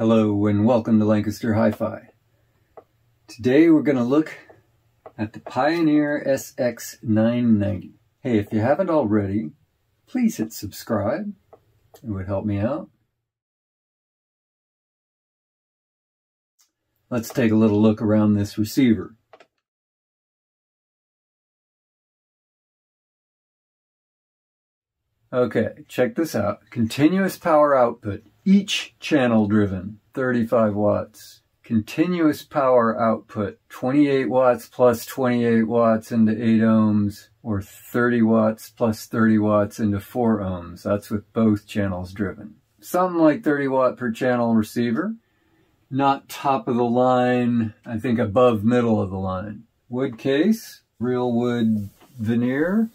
Hello and welcome to Lancaster Hi-Fi. Today we're going to look at the Pioneer SX-990. Hey, if you haven't already, please hit subscribe. It would help me out. Let's take a little look around this receiver. Okay, check this out. Continuous power output, each channel driven, 35 watts. Continuous power output, 28 watts plus 28 watts into 8 ohms, or 30 watts plus 30 watts into 4 ohms. That's with both channels driven. Something like 30 watt per channel receiver. Not top of the line, I think above middle of the line. Wood case, real wood veneer.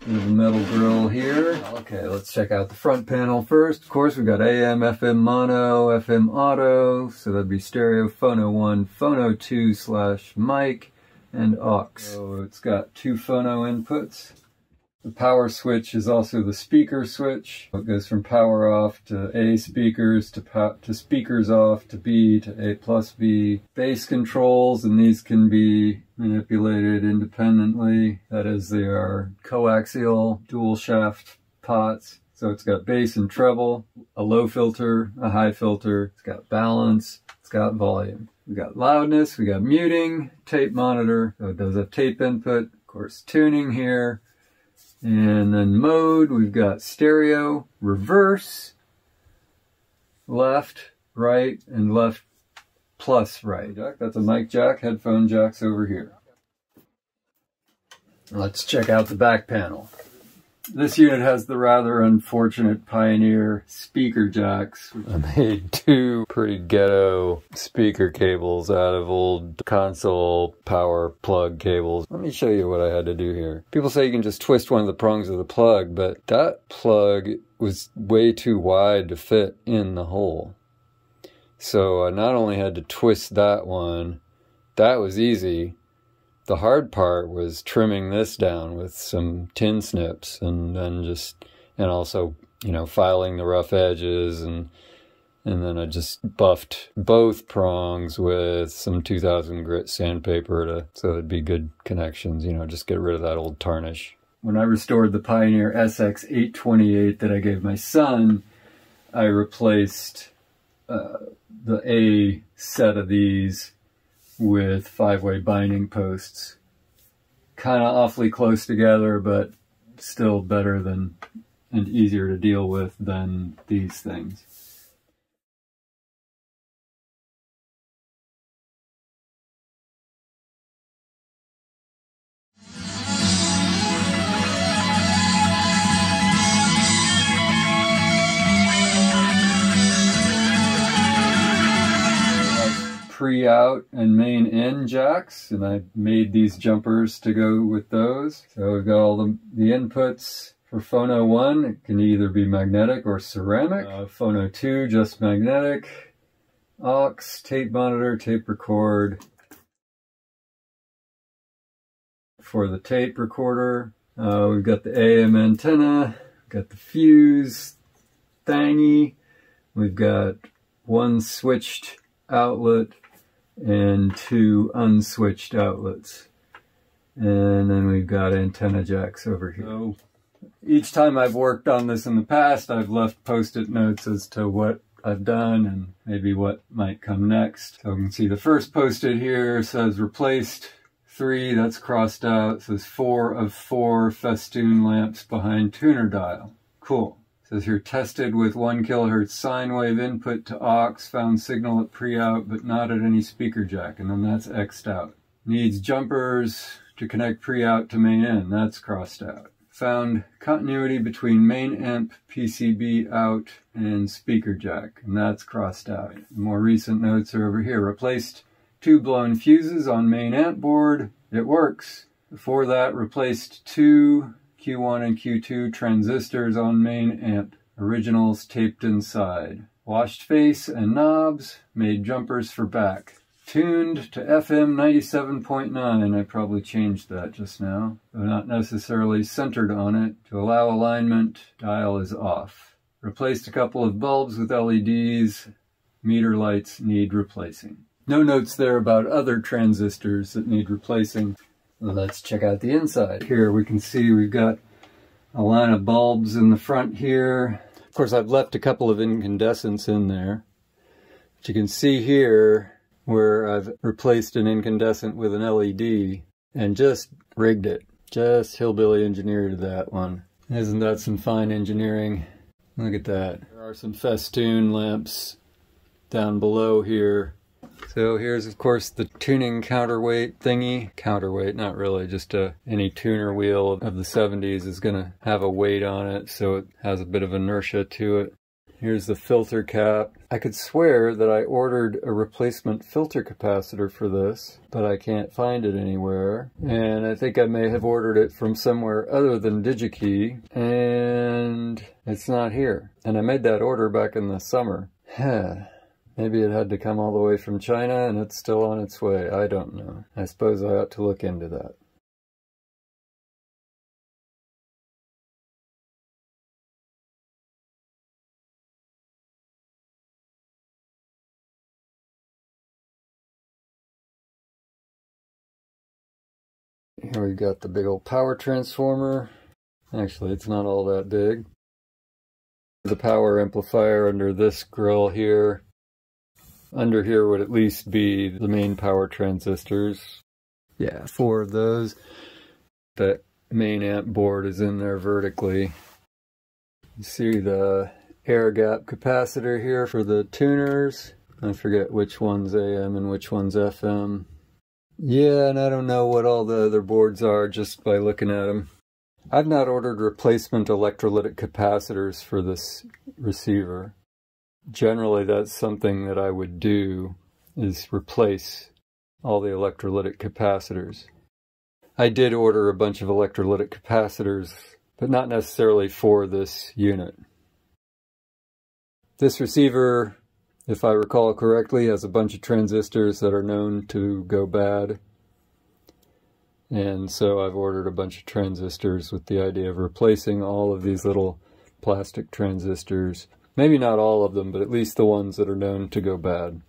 There's a metal grill here. Okay, let's check out the front panel first. Of course, we've got AM, FM mono, FM auto. So that'd be stereo, phono 1, phono 2 / mic, and aux. So it's got 2 phono inputs. The power switch is also the speaker switch. It goes from power off to A speakers, to speakers off, to B, to A plus B. Bass controls, and these can be manipulated independently. That is, they are coaxial dual shaft pots. So it's got bass and treble, a low filter, a high filter. It's got balance, it's got volume. We got loudness, we got muting, tape monitor. So it does have tape input, of course tuning here. And then mode, we've got stereo, reverse, left, right, and left plus right. That's a mic jack, headphone jacks over here. Let's check out the back panel. This unit has the rather unfortunate Pioneer speaker jacks. I made 2 pretty ghetto speaker cables out of old console power plug cables. Let me show you what I had to do here. People say you can just twist one of the prongs of the plug, but that plug was way too wide to fit in the hole. So I not only had to twist that one, that was easy. The hard part was trimming this down with some tin snips and then also, you know, filing the rough edges, and then I just buffed both prongs with some 2000 grit sandpaper so it'd be good connections, you know, just get rid of that old tarnish. When I restored the Pioneer SX-828 that I gave my son, I replaced the A set of these with 5-way binding posts. Kind of awfully close together, but still better than and easier to deal with than these things. Pre-out and main in jacks, and I made these jumpers to go with those. So we've got all the inputs for phono 1. It can either be magnetic or ceramic. Phono 2, just magnetic. Aux, tape monitor, tape record. For the tape recorder, we've got the AM antenna, got the fuse thingy. We've got 1 switched outlet and 2 unswitched outlets. And then we've got antenna jacks over here. So each time I've worked on this in the past, I've left post-it notes as to what I've done and maybe what might come next. So you can see the first post-it here says replaced 3, that's crossed out. It says 4 of 4 festoon lamps behind tuner dial. Cool. Says here, tested with 1 kilohertz sine wave input to aux, found signal at pre-out, but not at any speaker jack, and then that's X'd out. Needs jumpers to connect pre-out to main in, that's crossed out. Found continuity between main amp, PCB out, and speaker jack, and that's crossed out. More recent notes are over here. Replaced 2 blown fuses on main amp board, it works. Before that, replaced 2 Q1 and Q2 transistors on main amp. Originals taped inside. Washed face and knobs, made jumpers for back. Tuned to FM 97.9, I probably changed that just now, though not necessarily centered on it. To allow alignment, dial is off. Replaced a couple of bulbs with LEDs, meter lights need replacing. No notes there about other transistors that need replacing. Let's check out the inside. Here we can see we've got a line of bulbs in the front here. Of course, I've left a couple of incandescents in there. But you can see here where I've replaced an incandescent with an LED and just rigged it. Just hillbilly engineered that one. Isn't that some fine engineering? Look at that. There are some festoon lamps down below here. So here's, of course, the tuning counterweight thingy. Counterweight, not really, just any tuner wheel of the 70s is going to have a weight on it, so it has a bit of inertia to it. Here's the filter cap. I could swear that I ordered a replacement filter capacitor for this, but I can't find it anywhere. And I think I may have ordered it from somewhere other than DigiKey, and it's not here. And I made that order back in the summer. Maybe it had to come all the way from China and it's still on its way. I don't know. I suppose I ought to look into that. Here we got the big old power transformer. Actually, it's not all that big. The power amplifier under this grill here. Under here would at least be the main power transistors. Yeah, 4 of those. The main amp board is in there vertically. You see the air gap capacitor here for the tuners. I forget which one's AM and which one's FM. Yeah, and I don't know what all the other boards are just by looking at them. I've not ordered replacement electrolytic capacitors for this receiver. Generally, that's something that I would do, is replace all the electrolytic capacitors. I did order a bunch of electrolytic capacitors, but not necessarily for this unit. This receiver, if I recall correctly, has a bunch of transistors that are known to go bad. And so I've ordered a bunch of transistors with the idea of replacing all of these little plastic transistors. Maybe not all of them, but at least the ones that are known to go bad.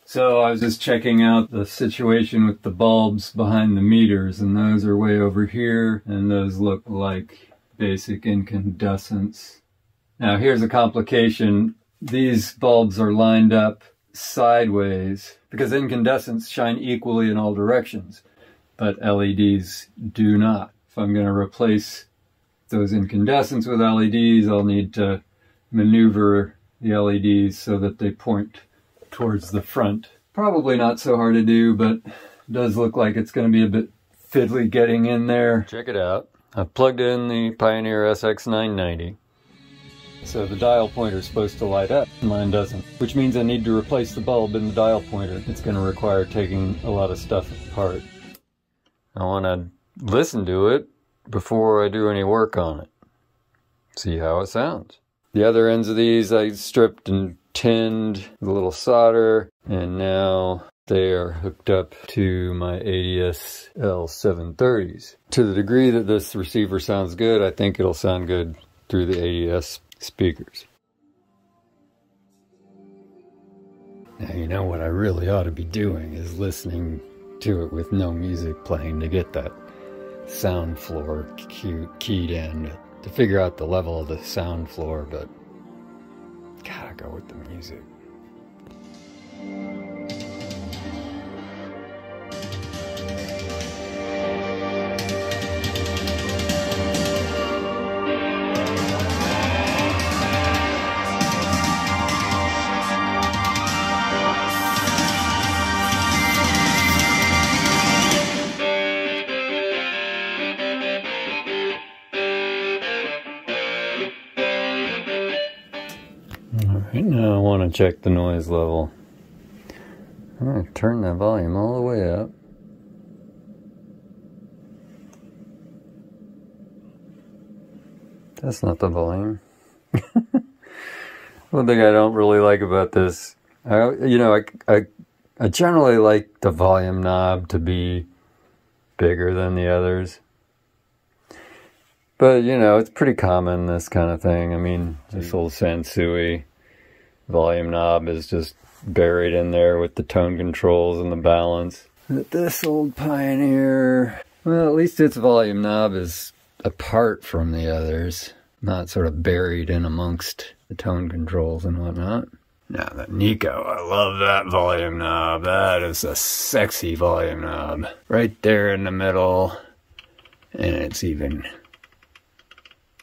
So I was just checking out the situation with the bulbs behind the meters, and those are way over here, and those look like basic incandescents. Now here's a complication. These bulbs are lined up sideways because incandescents shine equally in all directions, but LEDs do not. If I'm going to replace those incandescents with LEDs, I'll need to maneuver the LEDs so that they point towards the front. Probably not so hard to do, but it does look like it's going to be a bit fiddly getting in there. Check it out. I've plugged in the Pioneer SX-990. So the dial pointer is supposed to light up. Mine doesn't, which means I need to replace the bulb in the dial pointer. It's going to require taking a lot of stuff apart. I want to listen to it before I do any work on it. See how it sounds. The other ends of these I stripped and tinned with a little solder, and now they are hooked up to my ADS L730s. To the degree that this receiver sounds good, I think it'll sound good through the ADS speakers. Now, you know what I really ought to be doing is listening to it with no music playing to get that sound floor keyed in, to figure out the level of the sound floor, but gotta go with the music. Alright, now I want to check the noise level. I'm going to turn that volume all the way up. That's not the volume. One thing I don't really like about this, I generally like the volume knob to be bigger than the others. But, you know, it's pretty common, this kind of thing. I mean, this old Sansui volume knob is just buried in there with the tone controls and the balance. But this old Pioneer, well, at least its volume knob is apart from the others, not sort of buried in amongst the tone controls and whatnot. Now the Nico, I love that volume knob. That is a sexy volume knob. Right there in the middle. And it's even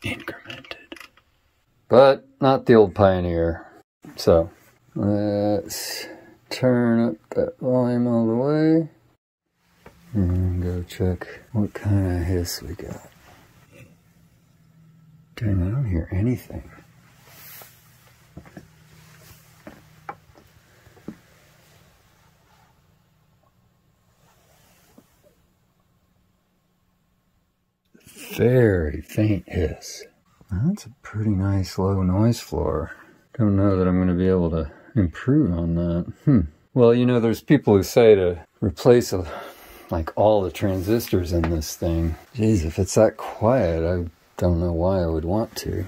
incremented. But not the old Pioneer. So let's turn up that volume all the way. And go check what kind of hiss we got. Dang, I don't hear anything. Very faint hiss. That's a pretty nice low noise floor. Don't know that I'm going to be able to improve on that. Well, you know, there's people who say to replace like all the transistors in this thing. Jeez, if it's that quiet, I don't know why I would want to.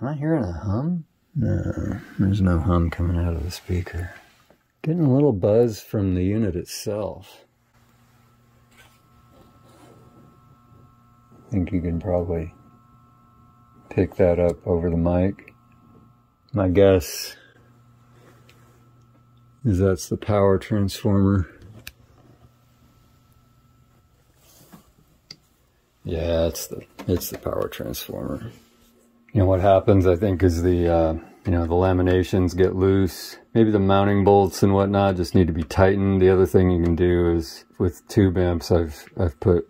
Am I hearing a hum? No, there's no hum coming out of the speaker. Getting a little buzz from the unit itself. I think you can probably pick that up over the mic. My guess is that's the power transformer. Yeah, it's the power transformer. You know what happens, I think, is the you know, the laminations get loose. Maybe the mounting bolts and whatnot just need to be tightened. The other thing you can do is with tube amps, I've put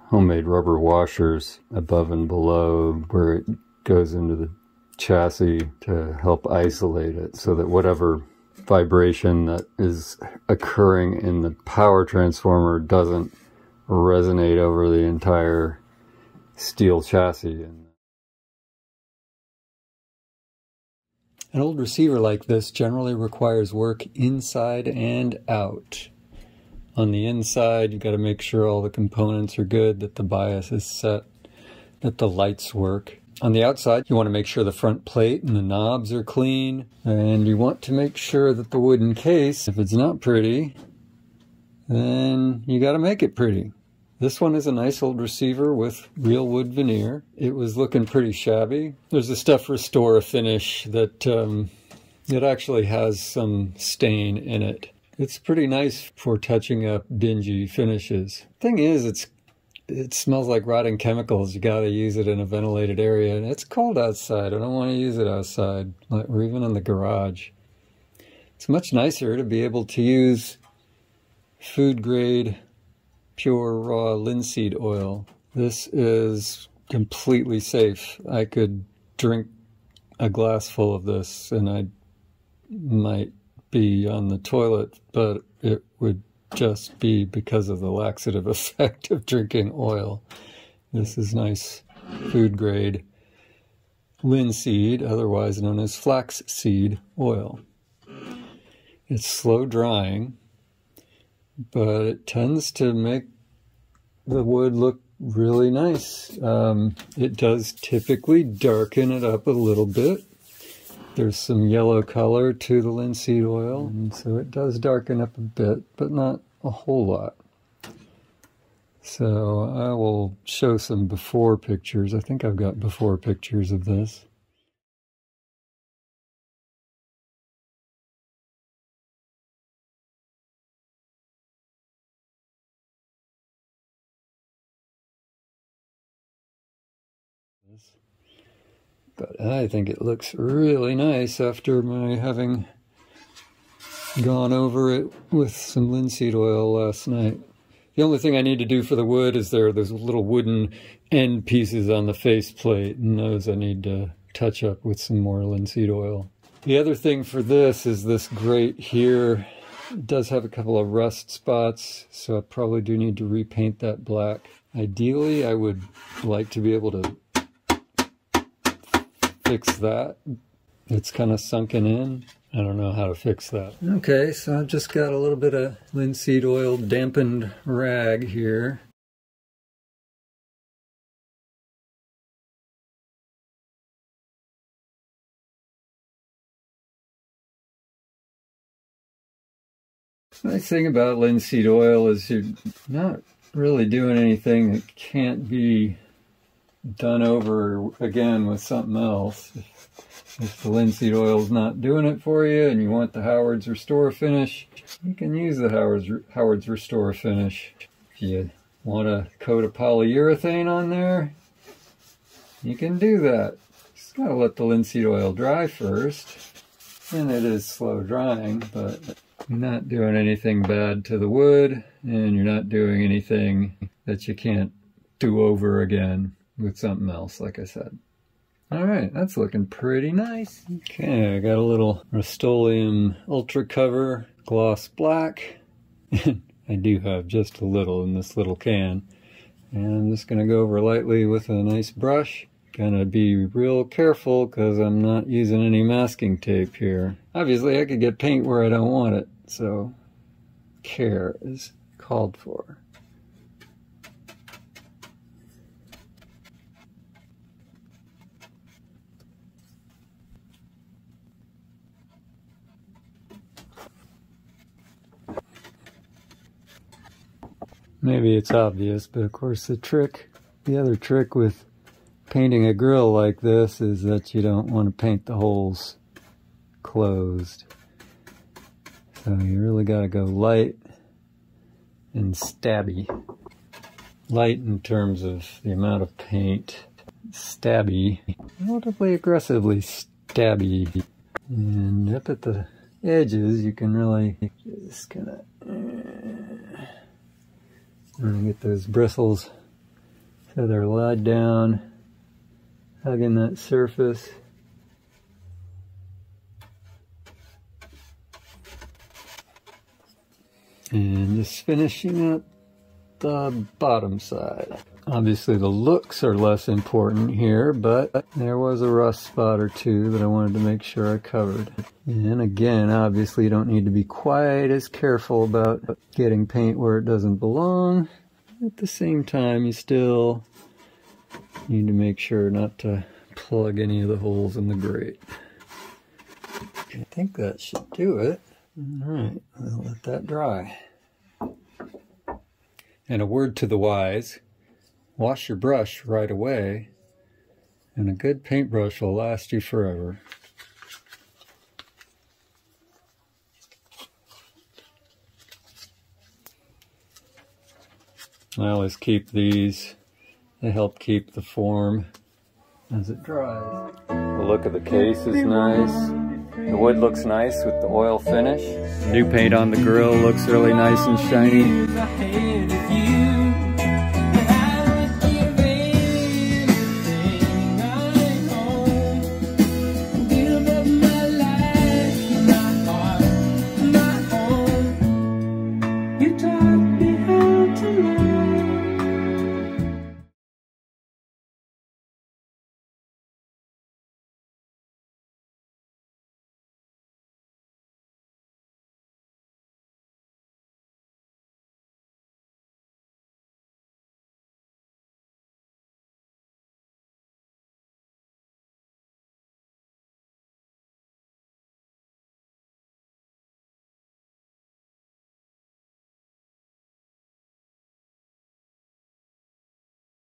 homemade rubber washers above and below where it goes into the chassis to help isolate it so that whatever vibration that is occurring in the power transformer doesn't resonate over the entire steel chassis. An old receiver like this generally requires work inside and out. On the inside, you got to make sure all the components are good, that the bias is set, that the lights work. On the outside, you want to make sure the front plate and the knobs are clean, and you want to make sure that the wooden case, if it's not pretty, then you got to make it pretty. This one is a nice old receiver with real wood veneer. It was looking pretty shabby. There's a Stuff Restore finish that it actually has some stain in it. It's pretty nice for touching up dingy finishes. Thing is, it smells like rotting chemicals. You gotta use it in a ventilated area, and it's cold outside. I don't want to use it outside, or even in the garage. It's much nicer to be able to use food grade, pure raw linseed oil. This is completely safe. I could drink a glass full of this, and I might be on the toilet, but it would just be because of the laxative effect of drinking oil. This is nice food grade linseed, otherwise known as flaxseed oil. It's slow drying, but it tends to make the wood look really nice. It does typically darken it up a little bit. There's some yellow color to the linseed oil, and so it does darken up a bit, but not a whole lot. So I will show some before pictures. I think I've got before pictures of this. But I think it looks really nice after my having gone over it with some linseed oil last night. The only thing I need to do for the wood is there are those little wooden end pieces on the faceplate, and those I need to touch up with some more linseed oil. The other thing for this is this grate here. It does have a couple of rust spots, so I probably do need to repaint that black. Ideally, I would like to be able to fix that. It's kind of sunken in. I don't know how to fix that. Okay, so I've just got a little bit of linseed oil dampened rag here. The nice thing about linseed oil is you're not really doing anything that can't be done over again with something else. If the linseed oil is not doing it for you and you want the Howard's Restore Finish, you can use the Howard's Restore Finish. If you want to coat a polyurethane on there, you can do that. Just gotta let the linseed oil dry first. And it is slow drying, but you're not doing anything bad to the wood, and you're not doing anything that you can't do over again with something else, like I said. Alright, that's looking pretty nice. Okay, I got a little Rust-Oleum Ultra Cover Gloss Black. I do have just a little in this little can. And I'm just going to go over lightly with a nice brush. Gonna be real careful because I'm not using any masking tape here. Obviously I could get paint where I don't want it, so care is called for. Maybe it's obvious, but of course the other trick with painting a grill like this is that you don't want to paint the holes closed. So you really got to go light and stabby. Light in terms of the amount of paint. Stabby. Relatively aggressively stabby. And up at the edges you can really just kind of get those bristles so they're laid down, hugging that surface. And just finishing up the bottom side. Obviously the looks are less important here, but there was a rust spot or two that I wanted to make sure I covered. And again, obviously you don't need to be quite as careful about getting paint where it doesn't belong. At the same time, you still need to make sure not to plug any of the holes in the grate. I think that should do it. Alright, I'll let that dry. And a word to the wise, wash your brush right away, and a good paintbrush will last you forever. I always keep these. They help keep the form as it dries. The look of the case is nice. The wood looks nice with the oil finish. New paint on the grill looks really nice and shiny.